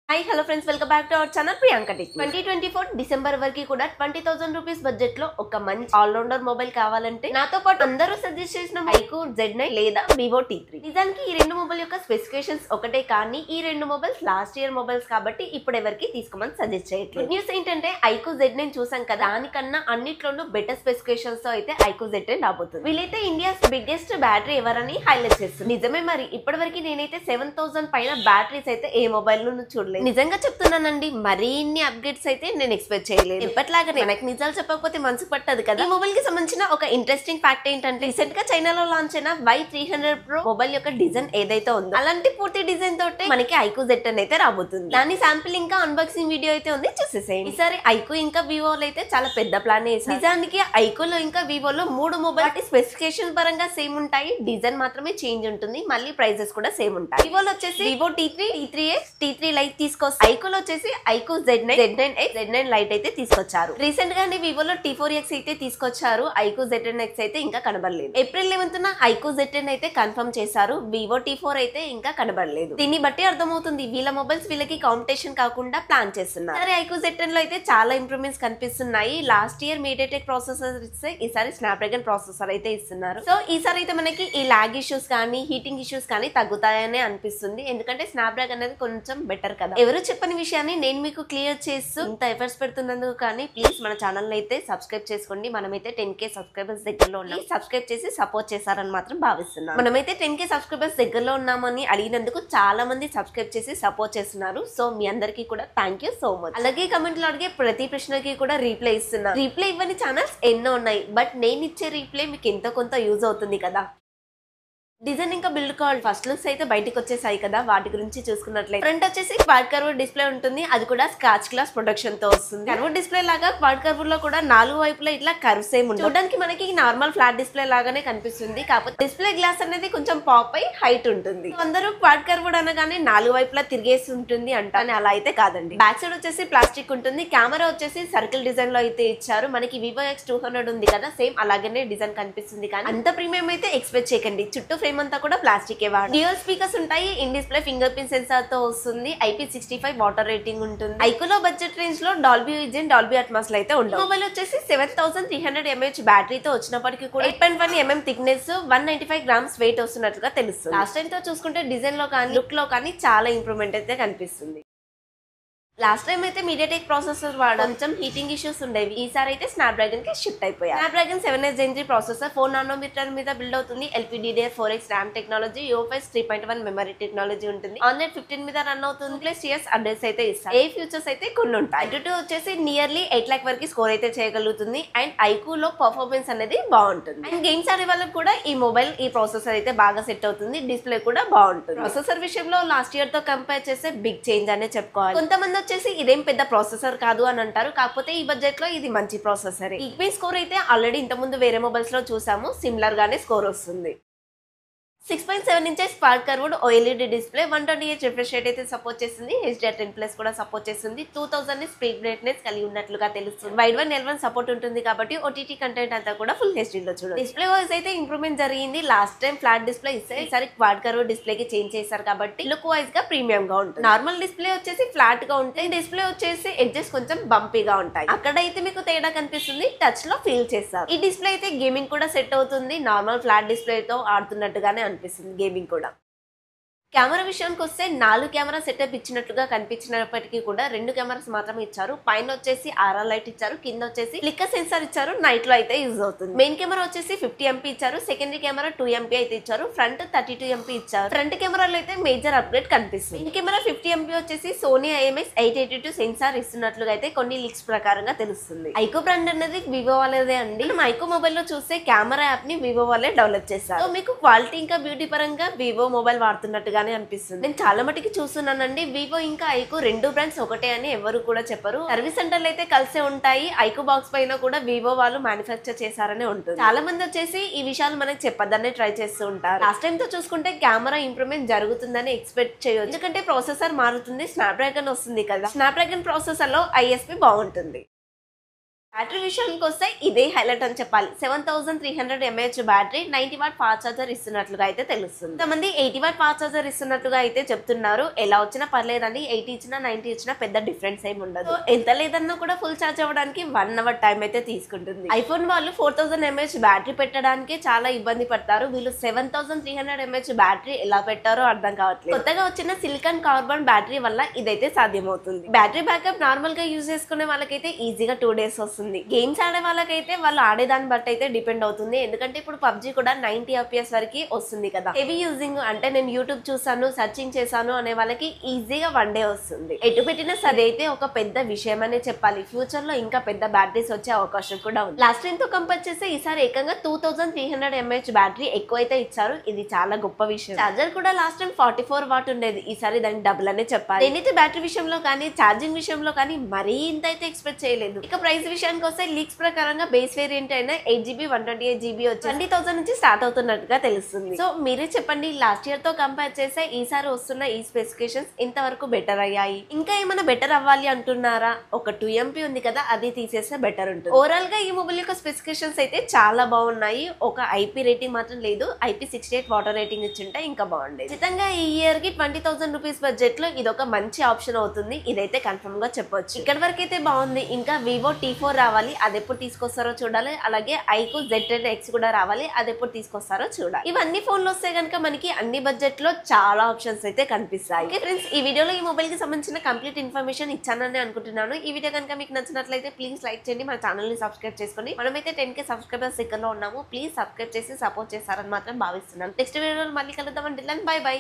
Hi hello friends, welcome back to our channel Priyanka tech. 2024 December వరకు కూడా 20,000 rupees budget లో ఒక మంచి ఆల్రౌండర్ మొబైల్ కావాలంటే నాతో పాటు అందరూ సజెస్ట్ చేసిన ఐక్యూ Z9 లేదా వివో T3. నిజానికి ఈ రెండు మొబైల్ యొక్క స్పెసిఫికేషన్స్ ఒకటే, కానీ ఈ రెండు మొబైల్స్ లాస్ట్ ఇయర్ మొబైల్స్ కాబట్టి ఇప్పుడు ఎవరికి తీసుకోమని సజెస్ట్ చేయట్లేదు. న్యూస్ ఏంటంటే ఐక్యూ Z9 చూసాం కదా, దానికన్నా అన్నిట్లోనూ బెటర్ స్పెసిఫికేషన్స్ తో అయితే ఐక్యూ Z10 రాబోతుంది. వీళ్ళైతే ఇండియాస్ బిగ్గెస్ట్ బ్యాటరీ ఎవరని హైలైట్ చేస్తుంది. నిజమే, మరి ఇప్పటి వరకు నేనైతే 7,000 పైన బ్యాటరీస్ అయితే ఏ మొబైల్ ను చూడలేదు. నిజంగా చెప్తున్నానండి, మరిన్ని అప్డేట్స్ అయితే నేను ఎక్స్పెక్ట్ చేయలేదు. ఎప్పటిలాగానే మనకి నిజాలు చెప్పకపోతే మనసు పట్టదు కదా. ఈ మొబైల్ కి సంబంధించిన ఒక ఇంట్రెస్టింగ్ ఫ్యాక్ట్ ఏంటంటే, రీసెంట్ గా చైనాలో లాంచ్ అయిన Y300 Pro మొబైల్ యొక్క డిజైన్ ఏదైతే ఉందో అలాంటి పూర్తి డిజైన్ తోటే మనకి ఐక్యూ Z10 అయితే రాబోతుంది. దాని శాంపిల్ ఇంకా అన్బాక్సింగ్ వీడియో అయితే ఉంది, చూసేసేయండి. ఈసారి ఐక్యూ ఇంకా వివోలో అయితే చాలా పెద్ద ప్లాన్ వేసారు. నిజానికి ఐక్యూలో ఇంకా వివోలో మూడు మొబైల్ స్పెసిఫికేషన్ పరంగా సేమ్ ఉంటాయి, డిజైన్ మాత్రమే చేంజ్ ఉంటుంది, మళ్ళీ ప్రైజెస్ కూడా సేమ్ ఉంటాయి. వివోలో వచ్చేసి Vivo T3, T3X, T3 Lite తీసుకొస్తారు. ఐక్యూలో వచ్చేసి IQ Z9, Z9X, Z9 Lite అయితే తీసుకొచ్చారు. రీసెంట్ గానే వివోలో T4X అయితే తీసుకొచ్చారు. ఐక్యూ Z10X అయితే ఇంకా కనబడలేదు. ఏప్రిల్ 11న ఐక్యూ Z10 అయితే కన్ఫర్మ్ చేశారు. వివో T4 అయితే ఇంకా కనబడలేదు. దీన్ని బట్టి అర్థమవుతుంది వీళ్ళ మొబైల్స్ వీళ్ళకి కాంపిటీషన్ కాకుండా ప్లాన్ చేస్తున్నారు. సరే, ఐక్యూ Z10 లో అయితే చాలా ఇంప్రూవ్మెంట్స్ కనిపిస్తున్నాయి. లాస్ట్ ఇయర్ మీడియాటెక్ ప్రాసెసర్ ఇస్తే ఈసారి స్నాప్డ్రాగన్ ప్రాసెసర్ అయితే ఇస్తున్నారు. సో ఈసారి అయితే మనకి ఈ లాగ్ ఇష్యూస్ కానీ హీటింగ్ ఇష్యూస్ కానీ తగ్గుతాయనే అనిపిస్తుంది. ఎందుకంటే స్నాప్డ్రాగన్ అనేది కొంచెం బెటర్ కదా. ఎవరు చెప్పని విషయాన్ని నేను మీకు క్లియర్ చేస్తూ ఇంత ఎఫర్ట్స్ పెడుతున్నందుకు కానీ ప్లీజ్ మన ఛానల్ అయితే సబ్స్క్రైబ్ చేసుకోండి. మనమైతే 10K సబ్స్క్రైబర్స్ దగ్గరలో ఉన్నాం. సబ్స్క్రైబ్ చేసి సపోర్ట్ చేశారని మాత్రం భావిస్తున్నాం. మనమైతే 10K సబ్స్క్రైబర్స్ దగ్గరలో ఉన్నామని అడిగినందుకు చాలా మంది సబ్స్క్రైబ్ చేసి సపోర్ట్ చేస్తున్నారు. సో మీ అందరికీ కూడా థ్యాంక్ యూ సో మచ్. అలాగే కమెంట్ లో అడిగే ప్రతి ప్రశ్నకి కూడా రీప్లై ఇస్తున్నారు. రీప్లై ఇవ్వని ఛానల్స్ ఎన్నో ఉన్నాయి, బట్ నేను ఇచ్చే రీప్లై మీకు ఎంతో కొంత యూజ్ అవుతుంది కదా. డిజైన్ ఇంకా బిల్డ్ కాల్ ఫస్ట్ లుక్స్ అయితే బయటకు వచ్చేసాయి కదా, వాటి గురించి చూసుకున్నట్లయితే ఫ్రంట్ వచ్చేసి క్వాడ్ కర్వ్ డిస్ప్లే ఉంటుంది. అది కూడా స్క్రాచ్ గ్లాస్ ప్రొటెక్షన్ తో వస్తుంది. కర్వ్ డిస్ప్లే లాగా క్వాడ్ కర్వ్ లో కూడా నాలుగు వైపులా ఇట్లా కర్వ్స్ ఏమి ఉండవు. చూడడానికి మనకి నార్మల్ ఫ్లాట్ డిస్ప్లే లాగానే కనిపిస్తుంది, కాకపోతే డిస్ప్లే గ్లాస్ అనేది కొంచెం పాప్ అయి హైట్ ఉంటుంది. అందరూ క్వాడ్ కర్వ్ అనగానే నాలుగు వైపులా తిరిగేసి ఉంటుంది అంటానే, అలా అయితే కాదండి. బ్యాక్ సైడ్ వచ్చేసి ప్లాస్టిక్ ఉంటుంది. కెమెరా వచ్చేసి సర్కిల్ డిజైన్ లో అయితే ఇచ్చారు. మనకి వివో X200 ఉంది కదా, సేమ్ అలాగనే డిజైన్ కనిపిస్తుంది, కానీ అంత ప్రీమియం అయితే ఎక్స్పెక్ట్ చేయకండి. చుట్టూ ఫ్రేమ్ అంతా కూడా ప్లాస్టిక్ డ్యూయల్ స్పీకర్స్ ఉంటాయి. In display finger print censor తో వస్తుంది. IP65 వాటర్ రేటింగ్ ఉంటుంది. ఐక్యూలో బడ్జెట్ రేంజ్ లో డాల్బీ విజన్, డాల్బీ అట్మాస్ లో అయితే ఉండవు. మొబైల్ వచ్చేసి 7300 mAh బ్యాటరీతో వచ్చినప్పటికీ కూడా 8.1 mm థిక్నెస్, 195 grams వెయిట్ వస్తున్నట్లుగా తెలుస్తుంది. లాస్ట్ టైం తో చూసుకుంటే డిజైన్ లో కానీ లుక్ లో కానీ చాలా ఇంప్రూవ్మెంట్ అయితే కనిపిస్తుంది. లాస్ట్ టైం అయితే మీడియాటెక్ ప్రాసెసర్ కొంచెం హీటింగ్ ఇష్యూస్ ఉండేవి. ఈసారి అయితే స్నాప్డ్రాగన్ కి షిఫ్ట్ అయిపోయారు. Snapdragon 7S Gen 3 processor 4 nm మీద బిల్డ్ అవుతుంది. LPDDR4X RAM technology, UFS 3.1 memory technology ఉంటుంది. ఆన్లైన్ 15 మీద రన్ అవుతుంది. ప్లస్ CS అప్డేట్స్ అయితే ఇస్తారు. ఏ ఫ్యూచర్స్ అయితే కొన్ని ఉంటాయి. Antutu వచ్చేసి నియర్లీ 8 lakh వరకు స్కోర్ అయితే చేయగలుగుతుంది. అండ్ ఐక్యూలో పర్ఫార్మెన్స్ అనేది బాగుంటుంది. అండ్ గేమ్స్ ఆడే వాళ్ళకి కూడా ఈ మొబైల్ ఈ ప్రాసెసర్ అయితే బాగా సెట్ అవుతుంది. డిస్ప్లే కూడా బాగుంటుంది. ప్రాసెసర్ విషయంలో లాస్ట్ ఇయర్ తో కంపేర్ చేస్తే బిగ్ చేంజ్ అనే చెప్పుకోవాలి. కొంతమంది వచ్చేసి ఇదేం పెద్ద ప్రాసెసర్ కాదు అని అంటారు, కాకపోతే ఈ బడ్జెట్ లో ఇది మంచి ప్రాసెసర్. ఈక్వీ స్కోర్ అయితే ఆల్రెడీ ఇంత ముందు వేరే మొబైల్స్ లో చూసాము, సిమిలర్ గానే స్కోర్ వస్తుంది. 6.7 inches spark curved OLED display, 120Hz refresh rate అయితే సపోర్ట్ చేస్తుంది. HDR10+ కూడా సపోర్ట్ చేస్తుంది. 2000 స్పీడ్ బ్రైట్నెస్ కలిగి ఉన్నట్లుగా తెలుస్తుంది. వైడ్ వన్ L1 సపోర్ట్ ఉంటుంది కాబట్టి OTT కంటెంట్ అంతా కూడా ఫుల్ HD లో చూడండి. డిస్ప్లే వైజ్ అయితే ఇంప్రూవ్మెంట్ జరిగింది. లాస్ట్ టైం ఫ్లాట్ డిస్ప్లే ఇస్తే ఈసారి క్వాడ్ కర్వ్ డిస్ప్లే కి చేంజ్ చేశారు కాబట్టి లుక్ వైజ్ గా ప్రీమియం గా ఉంటుంది. నార్మల్ డిస్ప్లే వచ్చేసి ఫ్లాట్ గా ఉంటుంది, డిస్ప్లే వచ్చేసి ఎడ్జెస్ కొంచెం బంపీగా ఉంటాయి. అక్కడైతే మీకు తేడా కనిపిస్తుంది, టచ్ లో ఫీల్ చేస్తారు. ఈ డిస్ప్లే అయితే గేమింగ్ కూడా సెట్ అవుతుంది. నార్మల్ ఫ్లాట్ డిస్ప్లే తో ఆడుతున్నట్టుగానే అనిపిస్తుంది గేమింగ్ కూడా. కెమెరా విషయానికి వస్తే 4 కెమెరా సెటప్ ఇచ్చినట్లుగా కనిపించినప్పటికీ కూడా 2 కెమెరాస్ మాత్రమే ఇచ్చారు. పైన వచ్చేసి RR లైట్ ఇచ్చారు, కింద వచ్చేసి ఫ్లిక్కర్ సెన్సార్ ఇచ్చారు. నైట్ లో అయితే యూజ్ అవుతుంది. మెయిన్ కెమెరా వచ్చేసి 50 MP ఇచ్చారు. సెకండరీ కెమెరా 2 MP అయితే ఇచ్చారు. ఫ్రంట్ 32 MP ఇచ్చారు. ఫ్రంట్ కెమెరాలో అయితే మేజర్ అప్గ్రేడ్ కనిపిస్తుంది. మెయిన్ కెమెరా 50 MP వచ్చేసి సోనీ IMX882 సెన్సార్ ఇస్తున్నట్లుగా అయితే కొన్ని లీక్స్ ప్రకారంగా తెలుస్తుంది. ఐక్యూ బ్రాండ్ అనేది వివో వాళ్ళదే అండి. మనం ఐక్యూ మొబైల్ లో చూస్తే కెమెరా యాప్ ని వివో వాళ్ళే డెవలప్ చేస్తారు. సో మీకు క్వాలిటీ ఇంకా బ్యూటీ పరంగా వివో మొబైల్ వాడుతున్నట్టుగా అనిపిస్తుంది. నేను చాలా మటుకి చూస్తున్నానండి, వివో ఇంకా ఐక్యూ రెండు బ్రాండ్స్ ఒకటే అని ఎవరు కూడా చెప్పరు. సర్వీస్ సెంటర్లు అయితే కలిసే ఉంటాయి. ఐక్యూ బాక్స్ పైన కూడా వివో వాళ్ళు మ్యానుఫ్యాక్చర్ చేశారనే ఉంటుంది. చాలా మంది వచ్చేసి ఈ విషయాలు మనకి చెప్పొద్దనే ట్రై చేస్తూ ఉంటారు. లాస్ట్ టైం తో చూసుకుంటే కెమెరా ఇంప్రూవ్మెంట్ జరుగుతుందని ఎక్స్పెక్ట్ చేయొచ్చు, ఎందుకంటే ప్రాసెసర్ మారుతుంది, స్నాప్డ్రాగన్ వస్తుంది కదా. స్నాప్డ్రాగన్ ప్రాసెసర్ లో ISP బాగుంటుంది. బ్యాటరీ విషయానికి వస్తే ఇదే హైలైట్ అని చెప్పాలి. 7300 mAh battery, 90 watt fast charger ఇస్తున్నట్లుగా అయితే తెలుస్తుంది. కొంతమంది 80 వాట్ ఫాస్ట్ ఛార్జర్ ఇస్తున్నట్టుగా అయితే చెప్తున్నారు. ఎలా వచ్చినా పర్లేదండి, 80 ఇచ్చినా 90 ఇచ్చినా పెద్ద డిఫరెన్స్ ఏమి ఉండదు. ఎంత లేదన్నా కూడా ఫుల్ ఛార్జ్ అవ్వడానికి 1 అవర్ టైం అయితే తీసుకుంటుంది. ఐఫోన్ వాళ్ళు 4000 mAh బ్యాటరీ పెట్టడానికి చాలా ఇబ్బంది పడతారు. వీళ్ళు 7300 mAh బ్యాటరీ ఎలా పెట్టారో అర్థం కావట్లేదు. కొత్తగా వచ్చిన సిలికాన్ కార్బన్ బ్యాటరీ వల్ల ఇదైతే సాధ్యమవుతుంది. బ్యాటరీ బ్యాకప్ నార్మల్ గా యూజ్ చేసుకునే వాళ్ళకైతే ఈజీగా 2 days వస్తుంది. గేమ్స్ ఆడే వాళ్ళకైతే వాళ్ళు ఆడేదాన్ని బట్టి అయితే డిపెండ్ అవుతుంది. ఎందుకంటే ఇప్పుడు పబ్జీ కూడా 90 FPS వరకు వస్తుంది కదా. హెవీ యూజింగ్ అంటే నేను యూట్యూబ్ చూసాను, సర్చింగ్ చేశాను అనే వాళ్ళకి ఈజీగా 1 day వస్తుంది. ఎటు పెట్టినా సరే అయితే ఒక పెద్ద విషయం అనే చెప్పాలి. ఫ్యూచర్ లో ఇంకా పెద్ద బ్యాటరీస్ వచ్చే అవకాశం కూడా ఉంది. లాస్ట్ టైం తో కంపేర్ చేస్తే ఈసారి ఏకంగా 2300 mAh బ్యాటరీ ఎక్కువ అయితే ఇచ్చారు. ఇది చాలా గొప్ప విషయం. చార్జర్ కూడా లాస్ట్ టైం 44 వాట్ ఉండేది, ఈసారి దానికి డబుల్ అనే చెప్పాలి. నేనైతే బ్యాటరీ విషయంలో కానీ ఛార్జింగ్ విషయంలో కానీ మరీ ఇంత అయితే ఎక్స్పెక్ట్ చేయలేదు. ఇక ప్రైస్ విషయానికి వస్తే లీక్స్ ప్రకారంగా బేస్ వేరియంట్ అయినా 8GB 128GB వచ్చి 20,000 నుంచి స్టార్ట్ అవుతున్నట్టుగా తెలుస్తుంది. సో మీరే చెప్పండి, లాస్ట్ ఇయర్ తో కంపేర్ చేస్తే ఈసారి వస్తున్న ఈ స్పెసిఫికేషన్స్ ఇంతవరకు బెటర్ అయ్యాయి, ఇంకా ఏమైనా బెటర్ అవ్వాలి అంటున్నారా? ఒక 2MP ఉంది కదా, అది తీసేస్తే బెటర్ ఉంటుంది. ఓవరాల్ గా ఈ మొబైల్ యొక్క స్పెసిఫికేషన్స్ అయితే చాలా బాగున్నాయి. ఒక IP రేటింగ్ మాత్రం లేదు, IP68 వాటర్ రేటింగ్ ఇచ్చింటే ఇంకా బాగుండేది. ఖచ్చితంగా ఈ ఇయర్ కి 20,000 రూపీస్ బడ్జెట్ లో ఇది ఒక మంచి ఆప్షన్ అవుతుంది, ఇదైతే కన్ఫర్మ్ గా చెప్పొచ్చు. ఇక్కడ వరకు అయితే బాగుంది. ఇంకా వివో T4 రావాలి, అది ఎప్పుడు తీసుకొస్తారో చూడాలి. అలాగే ఐకు Z10X కూడా రావాలి, అది ఎప్పుడు తీసుకొస్తారో చూడాలి. ఇవన్నీ ఫోన్లు వస్తే కనుక మనకి అన్ని బడ్జెట్ లో చాలా ఆప్షన్స్ అయితే కనిపిస్తాయి. ఓకే ఫ్రెండ్స్, ఈ వీడియోలో ఈ మొబైల్ కి సంబంధించిన కంప్లీట్ ఇన్ఫర్మేషన్ ఇచ్చానని అనుకుంటున్నాను. ఈ వీడియో కనుక మీకు నచ్చినట్లయితే ప్లీజ్ లైక్ చేయండి, మన ఛానల్ ని సబ్స్క్రైబ్ చేసుకోండి. మనమైతే 10K సబ్స్క్రైబర్స్ దగ్గర లో ఉన్నాము. ప్లీజ్ సబ్స్క్రైబ్ చేసి సపోర్ట్ చేస్తారని మాత్రం భావిస్తున్నాను. నెక్స్ట్ వీడియోలో మళ్ళీ కలుద్దాం. అంటే బై బై.